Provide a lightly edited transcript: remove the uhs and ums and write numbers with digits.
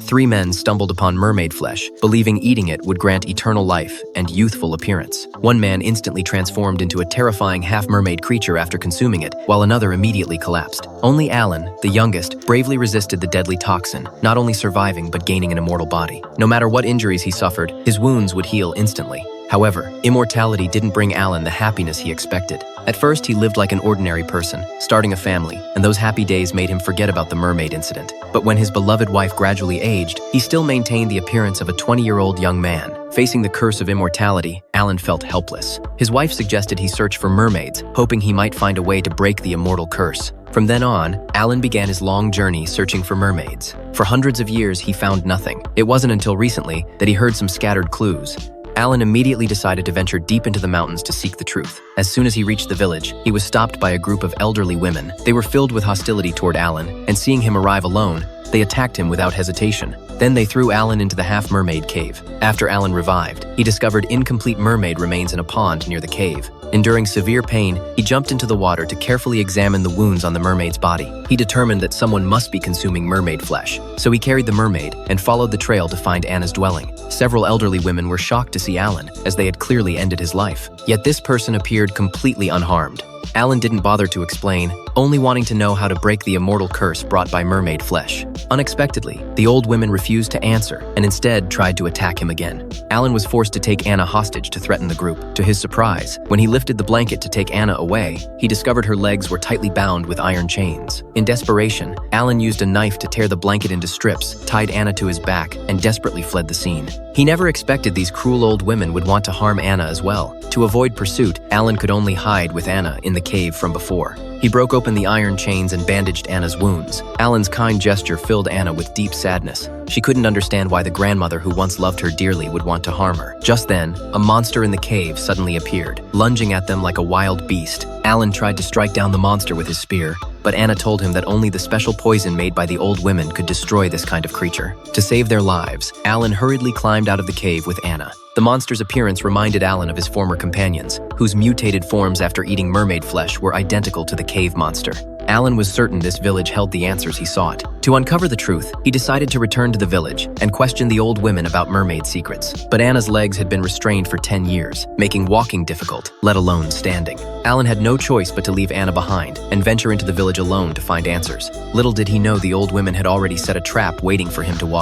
Three men stumbled upon mermaid flesh, believing eating it would grant eternal life and youthful appearance. One man instantly transformed into a terrifying half-mermaid creature after consuming it, while another immediately collapsed. Only Alan, the youngest, bravely resisted the deadly toxin, not only surviving but gaining an immortal body. No matter what injuries he suffered, his wounds would heal instantly. However, immortality didn't bring Alan the happiness he expected. At first, he lived like an ordinary person, starting a family, and those happy days made him forget about the mermaid incident. But when his beloved wife gradually aged, he still maintained the appearance of a 20-year-old young man. Facing the curse of immortality, Alan felt helpless. His wife suggested he search for mermaids, hoping he might find a way to break the immortal curse. From then on, Alan began his long journey searching for mermaids. For hundreds of years, he found nothing. It wasn't until recently that he heard some scattered clues. Alan immediately decided to venture deep into the mountains to seek the truth. As soon as he reached the village, he was stopped by a group of elderly women. They were filled with hostility toward Alan, and seeing him arrive alone, they attacked him without hesitation. Then they threw Alan into the half-mermaid cave. After Alan revived, he discovered incomplete mermaid remains in a pond near the cave. Enduring severe pain, he jumped into the water to carefully examine the wounds on the mermaid's body. He determined that someone must be consuming mermaid flesh, so he carried the mermaid and followed the trail to find Anna's dwelling. Several elderly women were shocked to see Alan, as they had clearly ended his life. Yet this person appeared completely unharmed. Alan didn't bother to explain, only wanting to know how to break the immortal curse brought by mermaid flesh. Unexpectedly, the old women refused to answer and instead tried to attack him again. Alan was forced to take Anna hostage to threaten the group. To his surprise, when he lifted the blanket to take Anna away, he discovered her legs were tightly bound with iron chains. In desperation, Alan used a knife to tear the blanket into strips, tied Anna to his back, and desperately fled the scene. He never expected these cruel old women would want to harm Anna as well. To avoid pursuit, Alan could only hide with Anna in the cave from before. He broke open the iron chains and bandaged Anna's wounds. Alan's kind gesture filled Anna with deep sadness. She couldn't understand why the grandmother who once loved her dearly would want to harm her. Just then, a monster in the cave suddenly appeared, lunging at them like a wild beast. Alan tried to strike down the monster with his spear, but Anna told him that only the special poison made by the old women could destroy this kind of creature. To save their lives, Alan hurriedly climbed out of the cave with Anna. The monster's appearance reminded Alan of his former companions, whose mutated forms after eating mermaid flesh were identical to the cave monster. Alan was certain this village held the answers he sought. To uncover the truth, he decided to return to the village and question the old women about mermaid secrets. But Anna's legs had been restrained for 10 years, making walking difficult, let alone standing. Alan had no choice but to leave Anna behind and venture into the village alone to find answers. Little did he know the old women had already set a trap waiting for him to walk